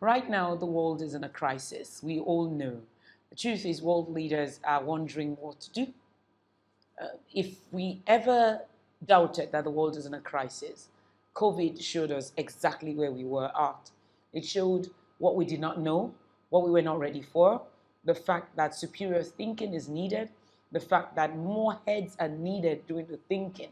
Right now, the world is in a crisis. We all know. The truth is, world leaders are wondering what to do. If we ever doubted that the world is in a crisis, COVID showed us exactly where we were at. It showed what we did not know, what we were not ready for, the fact that superior thinking is needed, the fact that more heads are needed doing the thinking.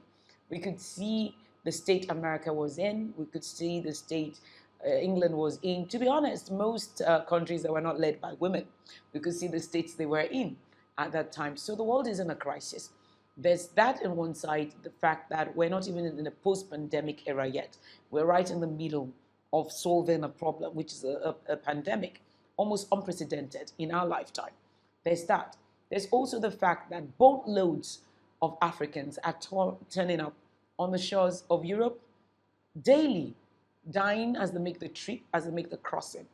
We could see the state America was in, we could see the state England was in. To be honest, most countries that were not led by women, we could see the states they were in at that time. So the world is in a crisis. There's that on one side, the fact that we're not even in a post-pandemic era yet. We're right in the middle of solving a problem, which is a pandemic, almost unprecedented in our lifetime. There's that. There's also the fact that boatloads of Africans are turning up on the shores of Europe daily, dying as they make the trip, as they make the crossing.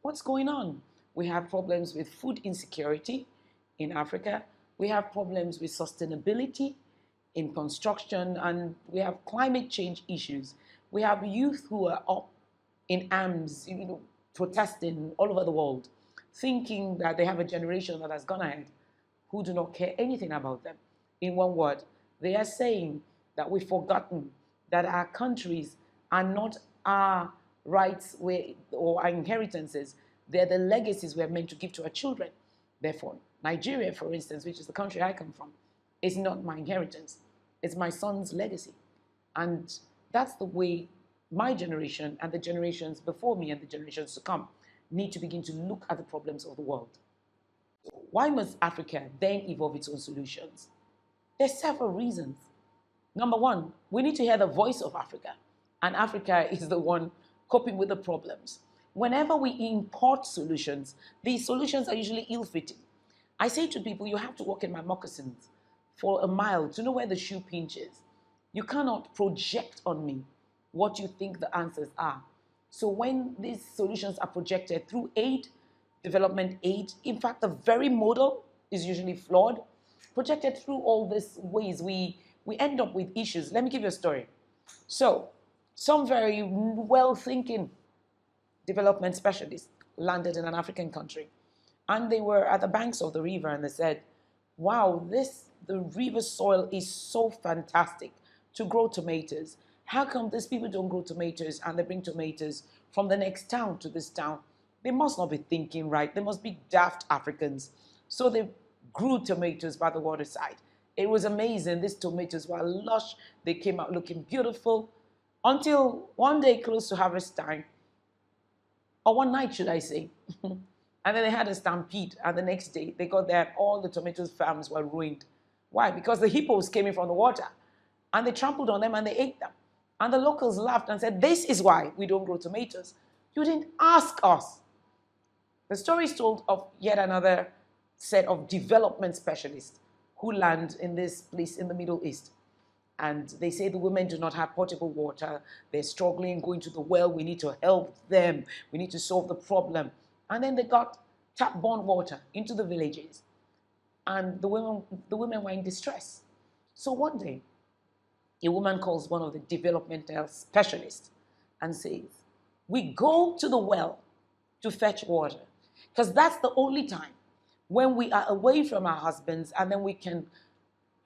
What's going on? We have problems with food insecurity in Africa. We have problems with sustainability in construction, and we have climate change issues. We have youth who are up in arms, protesting all over the world, thinking that they have a generation that has gone ahead who do not care anything about them. In one word, they are saying that we've forgotten that our countries are not our rights or our inheritances. They're the legacies we're meant to give to our children. Therefore, Nigeria, for instance, which is the country I come from, is not my inheritance. It's my son's legacy. And that's the way my generation and the generations before me and the generations to come need to begin to look at the problems of the world. Why must Africa then evolve its own solutions? There's several reasons. Number one, we need to hear the voice of Africa, and Africa is the one coping with the problems. Whenever we import solutions, these solutions are usually ill-fitting. I say to people, you have to walk in my moccasins for a mile to know where the shoe pinches. You cannot project on me what you think the answers are. So when these solutions are projected through aid, development aid, in fact, the very model is usually flawed. Projected through all these ways, we end up with issues. Let me give you a story. So, some very well-thinking development specialists landed in an African country, and they were at the banks of the river, and they said, wow, the river soil is so fantastic to grow tomatoes. How come these people don't grow tomatoes and they bring tomatoes from the next town to this town? They must not be thinking right. They must be daft Africans. So they grew tomatoes by the waterside. It was amazing. These tomatoes were lush. They came out looking beautiful until one day close to harvest time, or one night, should I say. And then they had a stampede, and the next day they got there, all the tomato farms were ruined. Why? Because the hippos came in from the water, and they trampled on them and they ate them. And the locals laughed and said, this is why we don't grow tomatoes. You didn't ask us. The story is told of yet another set of development specialists who land in this place in the Middle East. And they say the women do not have potable water. They're struggling, going to the well. We need to help them. We need to solve the problem. And then they got tap-borne water into the villages. And the women were in distress. So one day, a woman calls one of the developmental specialists and says, we go to the well to fetch water, because that's the only time when we are away from our husbands, and then we can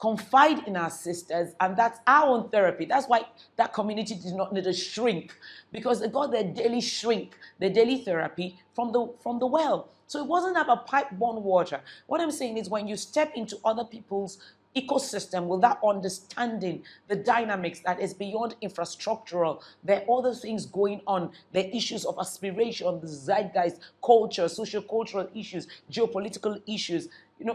confide in our sisters, and that's our own therapy. That's why that community did not need a shrink, because they got their daily shrink, their daily therapy from the well. So it wasn't about pipe-borne water. What I'm saying is, when you step into other people's ecosystem with that understanding, the dynamics that is beyond infrastructural, there are other things going on, there are issues of aspiration, the zeitgeist, culture, socio-cultural issues, geopolitical issues,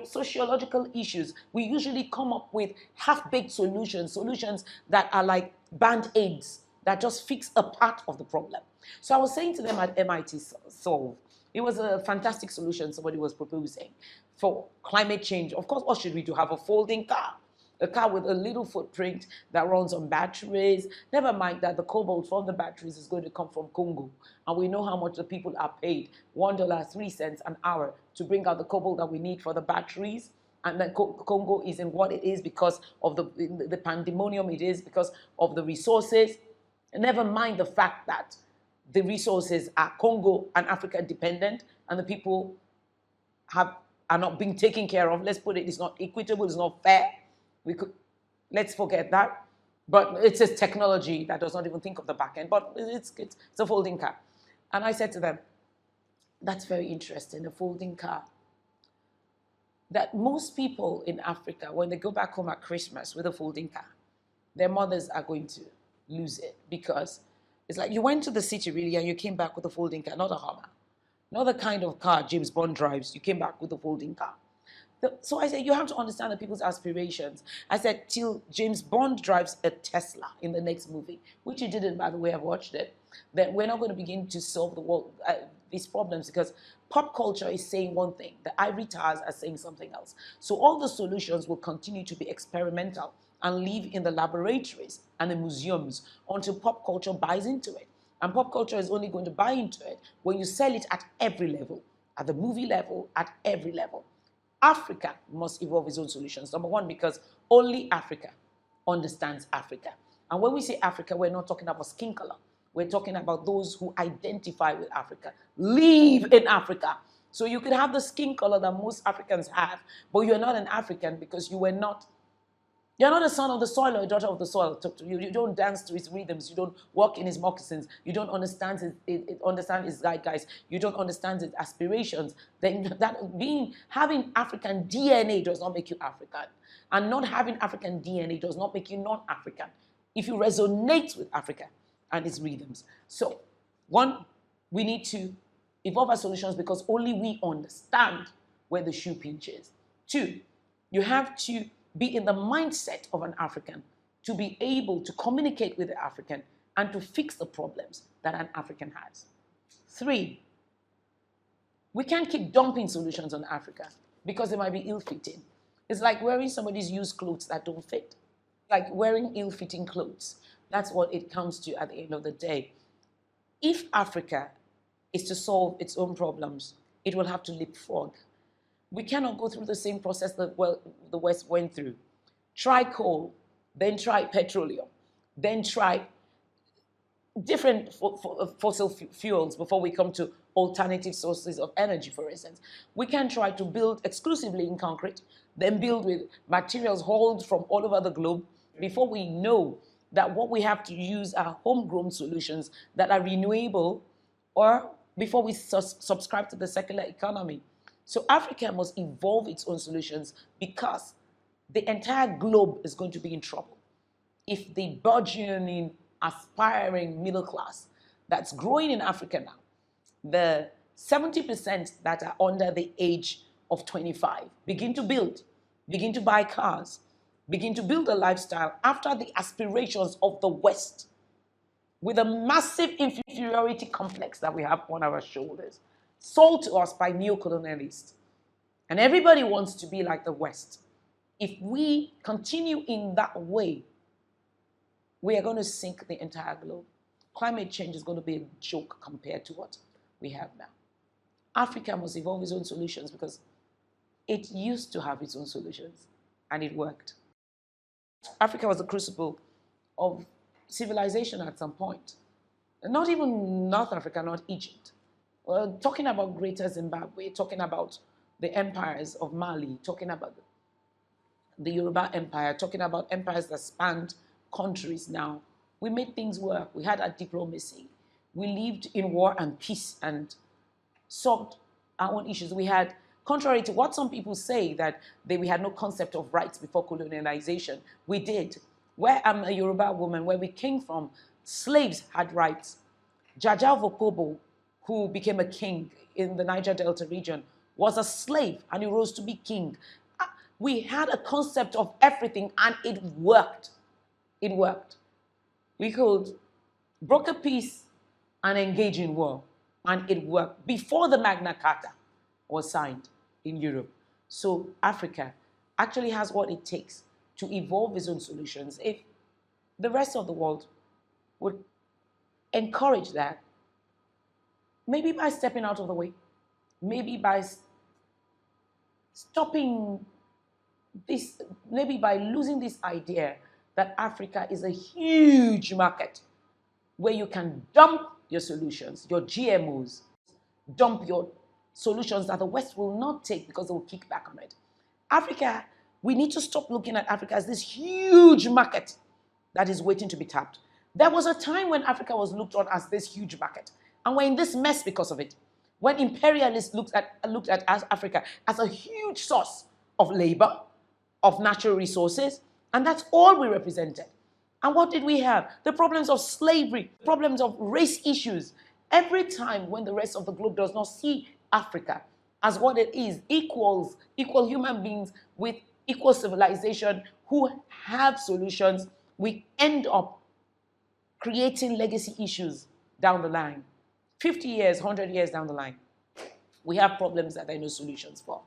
sociological issues. We usually come up with half-baked solutions that are like band-aids that just fix a part of the problem. So I was saying to them at MIT Solve, it was a fantastic solution somebody was proposing for climate change. Of course, what should we do? Have a folding car, a car with a little footprint that runs on batteries. Never mind that the cobalt from the batteries is going to come from Congo. And we know how much the people are paid, $1.03 an hour to bring out the cobalt that we need for the batteries. And then Congo is in what it is because of the pandemonium it is, because of the resources. And never mind the fact that the resources are Congo and Africa dependent, and the people are not being taken care of. Let's put it, it's not equitable, it's not fair. Let's forget that. But it's a technology that does not even think of the back end, but it's a folding car. And I said to them, that's very interesting, a folding car. That most people in Africa, when they go back home at Christmas with a folding car, their mothers are going to lose it, because it's like you went to the city really and you came back with a folding car, not a Hummer. Not the kind of car James Bond drives. You came back with a folding car. So I said, you have to understand the people's aspirations. I said, till James Bond drives a Tesla in the next movie, which he didn't, by the way, I've watched it, then we're not going to begin to solve the world, these problems, because pop culture is saying one thing, the ivory towers are saying something else. So all the solutions will continue to be experimental and live in the laboratories and the museums until pop culture buys into it. And pop culture is only going to buy into it when you sell it at every level, at the movie level, at every level. Africa must evolve its own solutions. Number one, because only Africa understands Africa. And when we say Africa, we're not talking about skin color. We're talking about those who identify with Africa, live in Africa. So you could have the skin color that most Africans have, but you're not an African because you're not a son of the soil or a daughter of the soil. You don't dance to his rhythms. You don't walk in his moccasins. You don't understand his zeitgeist. You don't understand his aspirations. Then having African DNA does not make you African. And not having African DNA does not make you non-African. If you resonate with Africa and its rhythms. So, one, we need to evolve our solutions because only we understand where the shoe pinches. Two, you have to be in the mindset of an African to be able to communicate with the African and to fix the problems that an African has. Three, we can't keep dumping solutions on Africa because they might be ill-fitting. It's like wearing somebody's used clothes that don't fit. Like wearing ill-fitting clothes. That's what it comes to at the end of the day. If Africa is to solve its own problems, it will have to leapfrog. We cannot go through the same process that the West went through. Try coal, then try petroleum, then try different fossil fuels before we come to alternative sources of energy, for instance. We can try to build exclusively in concrete, then build with materials hauled from all over the globe before we know that what we have to use are homegrown solutions that are renewable, or before we subscribe to the circular economy. So Africa must evolve its own solutions because the entire globe is going to be in trouble. If the burgeoning, aspiring middle class that's growing in Africa now, the 70% that are under the age of 25, begin to build, begin to buy cars, begin to build a lifestyle after the aspirations of the West, with a massive inferiority complex that we have on our shoulders, sold to us by neo-colonialists. And everybody wants to be like the West. If we continue in that way, we are going to sink the entire globe. Climate change is going to be a joke compared to what we have now. Africa must evolve its own solutions because it used to have its own solutions and it worked. Africa was the crucible of civilization at some point. Not even North Africa, not Egypt. We're talking about Greater Zimbabwe, talking about the empires of Mali, talking about the Yoruba Empire, talking about empires that spanned countries now. We made things work. We had our diplomacy. We lived in war and peace and solved our own issues. We had, contrary to what some people say, that we had no concept of rights before colonialization, we did. Where I'm a Yoruba woman, where we came from, slaves had rights. Jaja Vokobo, who became a king in the Niger Delta region, was a slave and he rose to be king. We had a concept of everything and it worked. It worked. We could broker peace and engage in war, and it worked before the Magna Carta was signed in Europe. So Africa actually has what it takes to evolve its own solutions if the rest of the world would encourage that, maybe by stepping out of the way, maybe by stopping this, maybe by losing this idea that Africa is a huge market where you can dump your solutions, your GMOs, dump your solutions that the West will not take because they will kick back on it. Africa, we need to stop looking at Africa as this huge market that is waiting to be tapped. There was a time when Africa was looked on as this huge market, and we're in this mess because of it. When imperialists looked at Africa as a huge source of labor, of natural resources, and that's all we represented. And what did we have? The problems of slavery, problems of race issues. Every time when the rest of the globe does not see Africa as what it is, equal human beings with equal civilization who have solutions, we end up creating legacy issues down the line. 50 years, 100 years down the line, we have problems that there are no solutions for.